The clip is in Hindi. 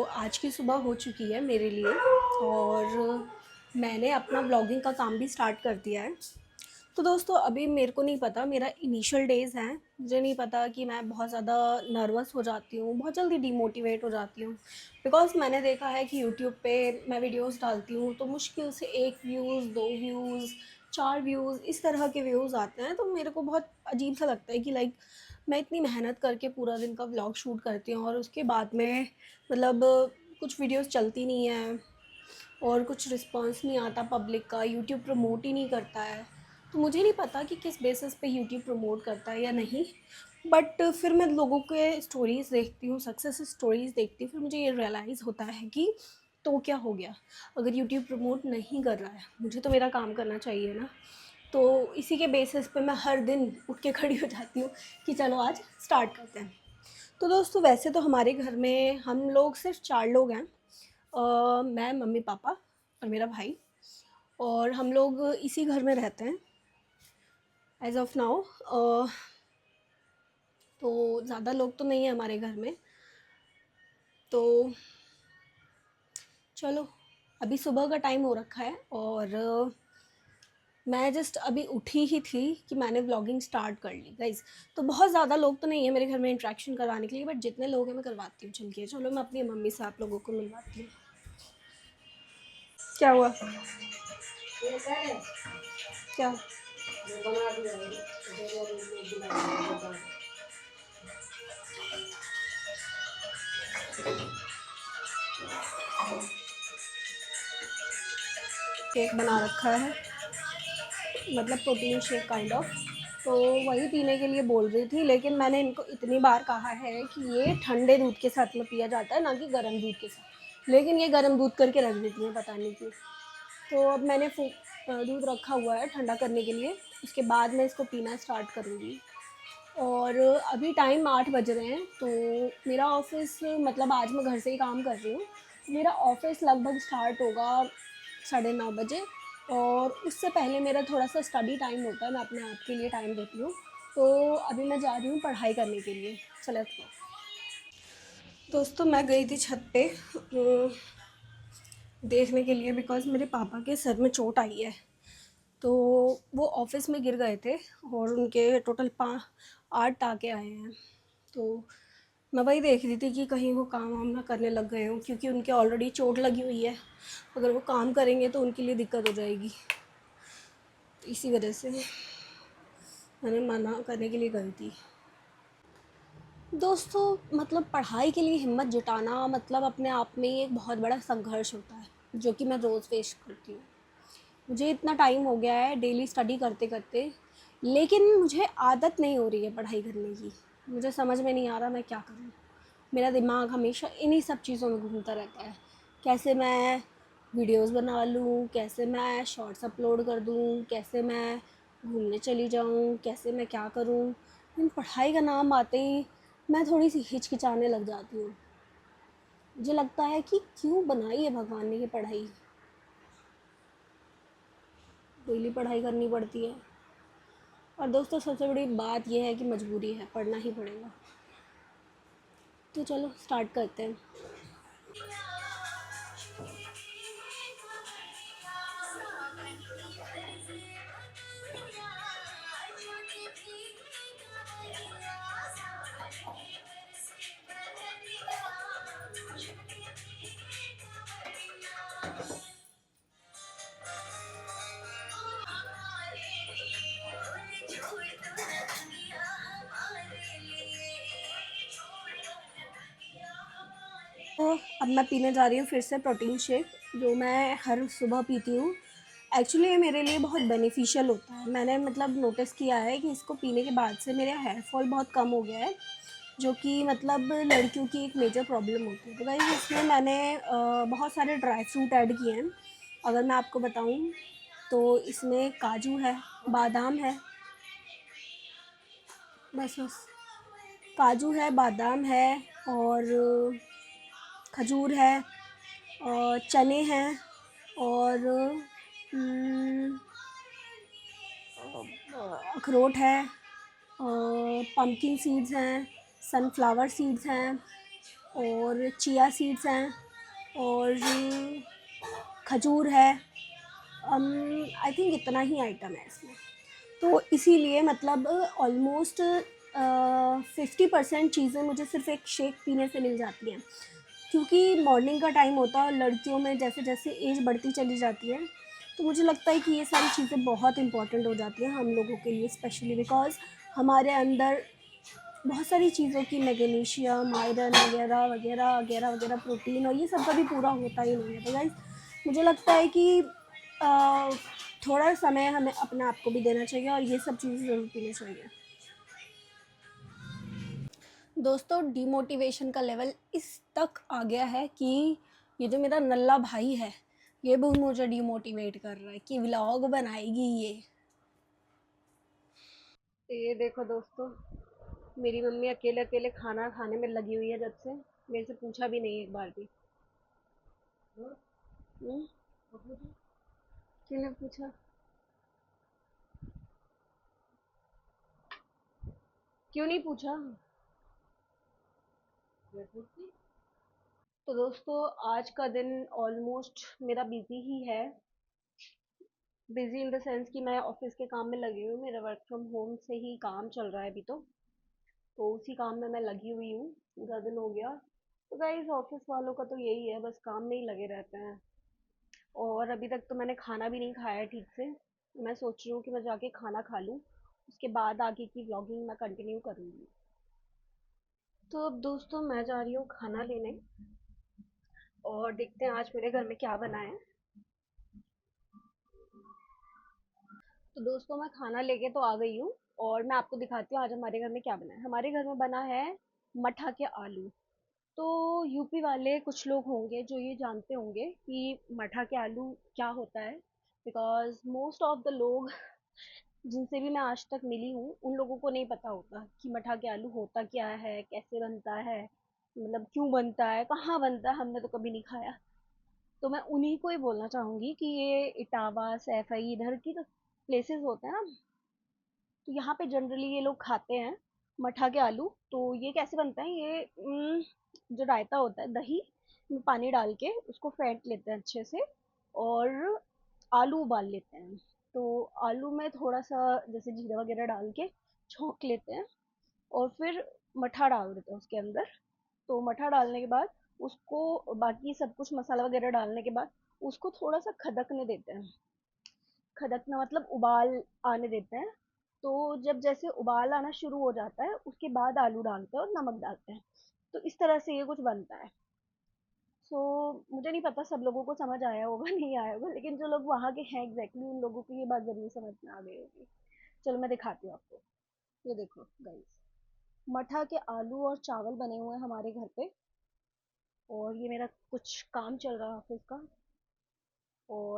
आज की सुबह हो चुकी है मेरे लिए और मैंने अपना ब्लॉगिंग का काम भी स्टार्ट कर दिया है। तो दोस्तों अभी मेरे को नहीं पता, मेरा इनिशियल डेज़ हैं, मुझे नहीं पता कि मैं बहुत ज़्यादा नर्वस हो जाती हूँ, बहुत जल्दी डिमोटिवेट हो जाती हूँ। बिकॉज़ मैंने देखा है कि यूट्यूब पे मैं वीडियोस डालती हूँ तो मुश्किल से 1 व्यूज़, 2 व्यूज़, 4 व्यूज़ इस तरह के व्यूज़ आते हैं। तो मेरे को बहुत अजीब सा लगता है कि लाइक मैं इतनी मेहनत करके पूरा दिन का व्लॉग शूट करती हूँ और उसके बाद में मतलब कुछ वीडियोस चलती नहीं हैं और कुछ रिस्पॉन्स नहीं आता पब्लिक का, यूट्यूब प्रमोट ही नहीं करता है। तो मुझे नहीं पता कि किस बेसिस पे यूट्यूब प्रमोट करता है या नहीं, बट फिर मैं लोगों के स्टोरीज़ देखती हूँ, सक्सेस स्टोरीज़ देखती हूँ, फिर मुझे ये रियलाइज़ होता है कि तो क्या हो गया, अगर यूट्यूब प्रमोट नहीं कर रहा है, मुझे तो मेरा काम करना चाहिए ना। तो इसी के बेसिस पे मैं हर दिन उठ के खड़ी हो जाती हूँ कि चलो आज स्टार्ट करते हैं। तो दोस्तों वैसे तो हमारे घर में हम लोग सिर्फ 4 लोग हैं। मैं, मम्मी पापा और मेरा भाई, और हम लोग इसी घर में रहते हैं एज ऑफ नाउ। तो ज़्यादा लोग तो नहीं है हमारे घर में। तो चलो, अभी सुबह का टाइम हो रखा है और मैं जस्ट अभी उठी ही थी कि मैंने व्लॉगिंग स्टार्ट कर ली गाइज़। तो बहुत ज़्यादा लोग तो नहीं है मेरे घर में इंटरेक्शन करवाने के लिए, बट जितने लोग हैं मैं करवाती हूँ। चलिए चलो, मैं अपनी मम्मी से आप लोगों को मिलवाती हूँ। क्या हुआ? क्या? केक बना रखा है, मतलब प्रोटीन शेक काइंड ऑफ। तो वही पीने के लिए बोल रही थी, लेकिन मैंने इनको इतनी बार कहा है कि ये ठंडे दूध के साथ में पिया जाता है, ना कि गर्म दूध के साथ, लेकिन ये गर्म दूध करके रख देती हैं, पता नहीं क्यों। तो अब मैंने दूध रखा हुआ है ठंडा करने के लिए, उसके बाद मैं इसको पीना स्टार्ट करूँगी। और अभी टाइम 8 बज रहे हैं। तो मेरा ऑफ़िस, मतलब आज मैं घर से ही काम कर रही हूँ, मेरा ऑफ़िस लगभग स्टार्ट होगा 9:30 बजे, और उससे पहले मेरा थोड़ा सा स्टडी टाइम होता है, मैं अपने आप के लिए टाइम देती हूँ। तो अभी मैं जा रही हूँ पढ़ाई करने के लिए। चलो दोस्तों, मैं गई थी छत पे देखने के लिए, बिकॉज़ मेरे पापा के सर में चोट आई है। तो वो ऑफिस में गिर गए थे और उनके टोटल 8 टाँके आए हैं। तो मैं वही देख रही थी कि कहीं वो काम वाम ना करने लग गए हों, क्योंकि उनके ऑलरेडी चोट लगी हुई है। अगर वो काम करेंगे तो उनके लिए दिक्कत हो जाएगी। तो इसी वजह से मैंने मना करने के लिए गई थी। दोस्तों मतलब पढ़ाई के लिए हिम्मत जुटाना मतलब अपने आप में ही एक बहुत बड़ा संघर्ष होता है, जो कि मैं रोज़ फेस करती हूँ। मुझे इतना टाइम हो गया है डेली स्टडी करते करते, लेकिन मुझे आदत नहीं हो रही है पढ़ाई करने की। मुझे समझ में नहीं आ रहा मैं क्या करूँ। मेरा दिमाग हमेशा इन्हीं सब चीज़ों में घूमता रहता है। कैसे मैं वीडियोस बना लूँ, कैसे मैं शॉर्ट्स अपलोड कर दूँ, कैसे मैं घूमने चली जाऊँ, कैसे मैं क्या करूँ। लेकिन पढ़ाई का नाम आते ही मैं थोड़ी सी हिचकिचाने लग जाती हूँ। मुझे लगता है कि क्यों बनाई है भगवान ने ये पढ़ाई। डेली पढ़ाई करनी पड़ती है। और दोस्तों सबसे बड़ी बात यह है कि मजबूरी है, पढ़ना ही पड़ेगा। तो चलो स्टार्ट करते हैं। तो अब मैं पीने जा रही हूँ फिर से प्रोटीन शेक, जो मैं हर सुबह पीती हूँ। एक्चुअली ये मेरे लिए बहुत बेनिफिशियल होता है। मैंने मतलब नोटिस किया है कि इसको पीने के बाद से मेरा हेयर फॉल बहुत कम हो गया है, जो कि मतलब लड़कियों की एक मेजर प्रॉब्लम होती है। तो गाइस इसमें मैंने बहुत सारे ड्राई फ्रूट ऐड किए हैं। अगर मैं आपको बताऊँ तो इसमें काजू है, बादाम है, बस काजू है, बादाम है, और खजूर है, और चने हैं, और अखरोट है, पम्पकिन सीड्स हैं, सनफ्लावर सीड्स हैं, और चिया सीड्स हैं और खजूर है। आई थिंक इतना ही आइटम है इसमें। तो इसीलिए मतलब ऑलमोस्ट 50% चीज़ें मुझे सिर्फ एक शेक पीने से मिल जाती हैं, क्योंकि मॉर्निंग का टाइम होता है और लड़कियों में जैसे जैसे एज बढ़ती चली जाती है, तो मुझे लगता है कि ये सारी चीज़ें बहुत इंपॉर्टेंट हो जाती हैं हम लोगों के लिए, स्पेशली बिकॉज हमारे अंदर बहुत सारी चीज़ों की मैग्नीशियम, आयरन वगैरह वगैरह वगैरह वगैरह, प्रोटीन और ये सब कभी पूरा होता ही नहीं है। तो गाइस मुझे लगता है कि अ, थोड़ा समय हमें अपने आप को भी देना चाहिए और ये सब चीज़ें ज़रूर पीनी चाहिए। दोस्तों डिमोटिवेशन का लेवल इस तक आ गया है कि ये जो मेरा नल्ला भाई है, ये भी मुझे डिमोटिवेट कर रहा है कि व्लॉग बनाएगी ये। तो ये देखो दोस्तों, मेरी मम्मी अकेले अकेले खाना खाने में लगी हुई है जब से, मेरे से पूछा भी नहीं एक बार भी। हम्म, किसने पूछा? क्यों नहीं पूछा? तो दोस्तों आज का दिन ऑलमोस्ट मेरा बिजी ही है। बिजी इन द सेंस कि मैं ऑफिस के काम में लगी हूँ, मेरा वर्क फ्रॉम होम से ही काम चल रहा है अभी तो उसी काम में मैं लगी हुई हूँ। पूरा दिन हो गया। तो गाइस ऑफिस वालों का तो यही है, बस काम में ही लगे रहते हैं। और अभी तक तो मैंने खाना भी नहीं खाया है ठीक से। मैं सोच रही हूँ कि मैं जाके खाना खा लूँ, उसके बाद आगे की व्लॉगिंग मैं कंटिन्यू करूँगी। तो अब दोस्तों मैं जा रही हूँ खाना लेने और देखते हैं आज मेरे घर में क्या बना है। तो दोस्तों मैं खाना लेके तो आ गई हूँ और मैं आपको दिखाती हूँ आज हमारे घर में क्या बना है। हमारे घर में बना है मठा के आलू। तो यूपी वाले कुछ लोग होंगे जो ये जानते होंगे कि मठा के आलू क्या होता है, बिकॉज मोस्ट ऑफ द लोग जिनसे भी मैं आज तक मिली हूँ उन लोगों को नहीं पता होता कि मठा के आलू होता क्या है, कैसे बनता है, मतलब क्यों बनता है, कहाँ बनता है, हमने तो कभी नहीं खाया। तो मैं उन्हीं को ही बोलना चाहूँगी कि ये इटावा सैफई इधर की जो प्लेसेस होते हैं ना, तो यहाँ पे जनरली ये लोग खाते हैं मठा के आलू। तो ये कैसे बनता है, ये जो रायता होता है दही में पानी डाल के उसको फेंट लेते हैं अच्छे से और आलू उबाल लेते हैं। तो आलू में थोड़ा सा जैसे जीरा वगैरह डाल के छौंक लेते हैं और फिर मठा डाल देते हैं उसके अंदर। तो मठा डालने के बाद उसको बाकी सब कुछ मसाला वगैरह डालने के बाद उसको थोड़ा सा खदकने देते हैं। खदकना मतलब उबाल आने देते हैं। तो जब जैसे उबाल आना शुरू हो जाता है उसके बाद आलू डालते हैं और नमक डालते हैं। तो इस तरह से ये कुछ बनता है। सो मुझे नहीं पता सब लोगों को समझ आया होगा नहीं आया होगा, लेकिन जो लोग वहाँ के हैं एग्जैक्टली उन लोगों को ये बात जरूर समझ में आ गई होगी। चलो मैं दिखाती हूँ आपको। ये देखो गाइस, मठा के आलू और चावल बने हुए हैं हमारे घर पे। और ये मेरा कुछ काम चल रहा है ऑफिस का। और